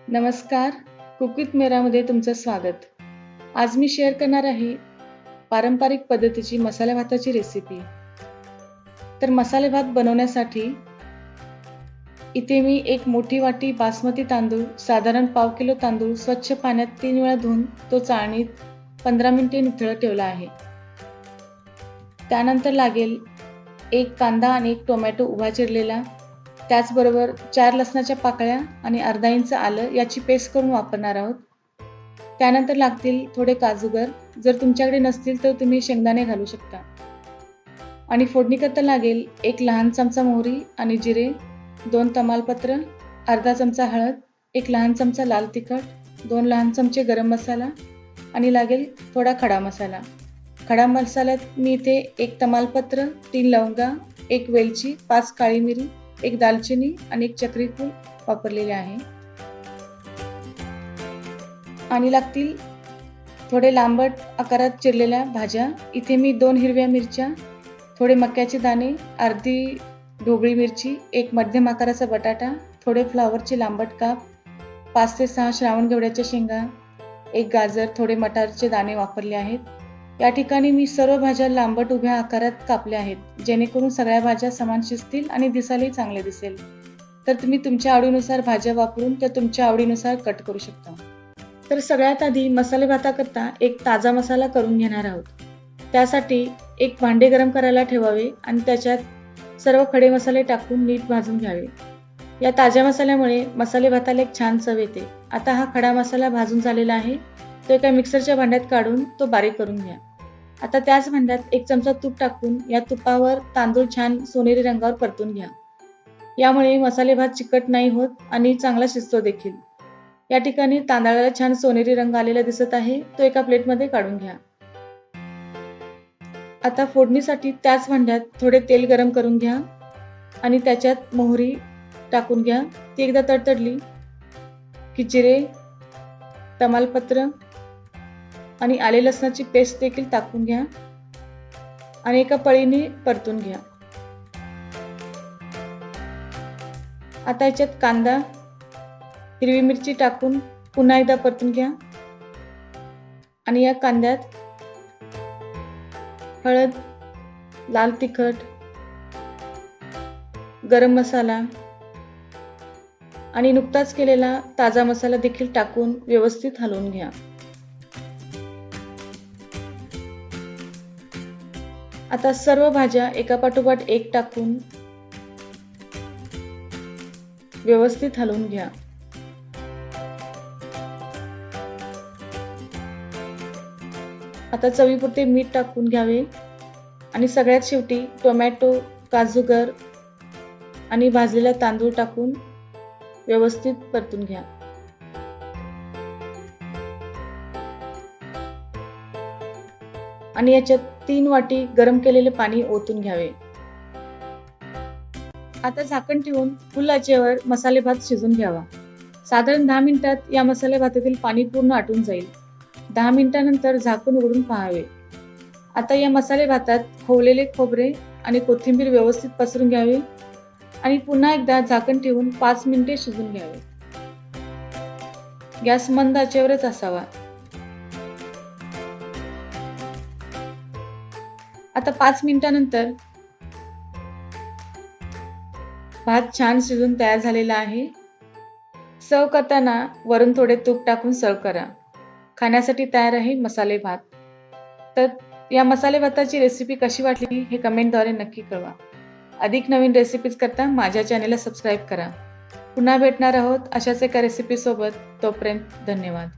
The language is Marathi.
नमस्कार, कुक विथ मेरामध्ये तुमचं स्वागत. आज मी शेअर करणार आहे पारंपरिक पद्धतीची मसाला भाताची रेसिपी. तर मसाले भात बनवण्यासाठी इथे मी एक मोठी वाटी बासमती तांदूळ, साधारण पाव किलो तांदूळ स्वच्छ पाण्यात 3 वेळा धुवून तो चाळणीत 15 मिनिटे निथळत ठेवला आहे. त्यानंतर लागेल एक कांदा आणि एक टोमॅटो उभा चिरलेला, त्याचबरोबर 4 लसणाच्या पाकळ्या आणि अर्धा इंच आलं याची पेस्ट करून वापरणार आहोत. त्यानंतर लागतील थोडे काजूगर, जर तुमच्याकडे नसतील तर तुम्ही शेंगदाणे घालू शकता. आणि फोडणीकरता लागेल एक लहान चमचा मोहरी आणि जिरे, 2 तमालपत्र, अर्धा चमचा हळद, एक लहान चमचा लाल तिखट, 2 लहान चमचे गरम मसाला आणि लागेल थोडा खडा मसाला. खडा मसाल्यात मी इथे एक तमालपत्र, 3 लवंगा, एक वेलची, 5 काळी मिरी, एक दालचिनी आणि एक चक्री फूल वापरलेले आहे. आणि लागतील थोडे लांबट आकारात चिरलेल्या भाज्या. इथे मी 2 हिरव्या मिरच्या, थोडे मक्याचे दाणे, अर्धी ढोबळी मिरची, एक मध्यम आकाराचा बटाटा, थोडे फ्लावरचे लांबट काप, 5 ते 6 श्रावण घेवड्याच्या शेंगा, एक गाजर, थोडे मटारचे दाणे वापरले आहेत. या ठिकाणी मी सर्व भाज्या लांबट उभ्या आकारात कापल्या आहेत, जेणेकरून सगळ्या भाज्या समान शिजतील आणि दिसायलाही चांगले दिसेल. तर तुम्ही तुमच्या आवडीनुसार भाज्या वापरून त्या तुमच्या आवडीनुसार कट करू शकता. तर सगळ्यात आधी मसाले भाताकरता एक ताजा मसाला करून घेणार आहोत. त्यासाठी एक भांडे गरम करायला ठेवावे आणि त्याच्यात सर्व खडे मसाले टाकून नीट भाजून घ्यावे. या ताज्या मसाल्यामुळे मसाले भाताला एक छान चव येते. आता हा खडा मसाला भाजून झालेला आहे, तो एका मिक्सरच्या भांड्यात काढून तो बारीक करून घ्या. आता त्याच भांड्यात एक चमचा तूप टाकून या तुपावर तांदूळ छान सोनेरी रंगावर परतून घ्या. यामुळे मसाले भात चिकट नाही होत आणि चांगला शिजतो देखील. या ठिकाणी तांदळाला छान सोनेरी रंग आलेला दिसत आहे, तो एका प्लेटमध्ये काढून घ्या. आता फोडणीसाठी त्याच भांड्यात थोडे तेल गरम करून घ्या आणि त्याच्यात मोहरी टाकून घ्या. ती एकदा तडतडली की जिरे, तमालपत्र आणि आले लसणाची पेस्ट देखील टाकून घ्या आणि एका पळीने परतून घ्या. आता याच्यात कांदा, हिरवी मिरची टाकून पुन्हा एकदा परतून घ्या आणि या कांद्यात हळद, लाल तिखट, गरम मसाला आणि नुकताच केलेला ताजा मसाला देखील टाकून व्यवस्थित हलवून घ्या. आता सर्व भाज्या एकापाठोपाठ एक टाकून व्यवस्थित हलवून घ्या. आता चवीपुरते मीठ टाकून घ्यावे आणि सगळ्यात शेवटी टोमॅटो, काजूगर आणि भाजलेला तांदूळ टाकून व्यवस्थित परतून घ्या. आणि याच्यात 3 वाटी गरम केलेले पाणी ओतून घ्यावे. आता झाकण ठेवून फुल आचेवर मसाले भात शिजून घ्यावा. साधारण 10 मिनिटात या मसाले भातातील पाणी पूर्ण आटून जाईल. 10 मिनिटांनंतर झाकण उघडून पाहावे. आता या मसाले भातात खोवलेले खोबरे आणि कोथिंबीर व्यवस्थित पसरून घ्यावे आणि पुन्हा एकदा झाकण ठेवून 5 मिनिटे शिजून घ्यावे. गॅस मंद आचेवरच असावा. आता 5 मिनिटांनंतर भात छान शिजून तयार झालेला आहे. सर्व करताना वरून थोडे तूप टाकून सर्व करा. खाण्यासाठी तयार आहे मसाले भात. तर या मसाले भाताची रेसिपी कशी वाटली हे कमेंटद्वारे नक्की कळवा. अधिक नवीन रेसिपीज करता माझ्या चॅनेलला सबस्क्राईब करा. पुन्हा भेटणार आहोत अशाच एका रेसिपीसोबत. तोपर्यंत धन्यवाद.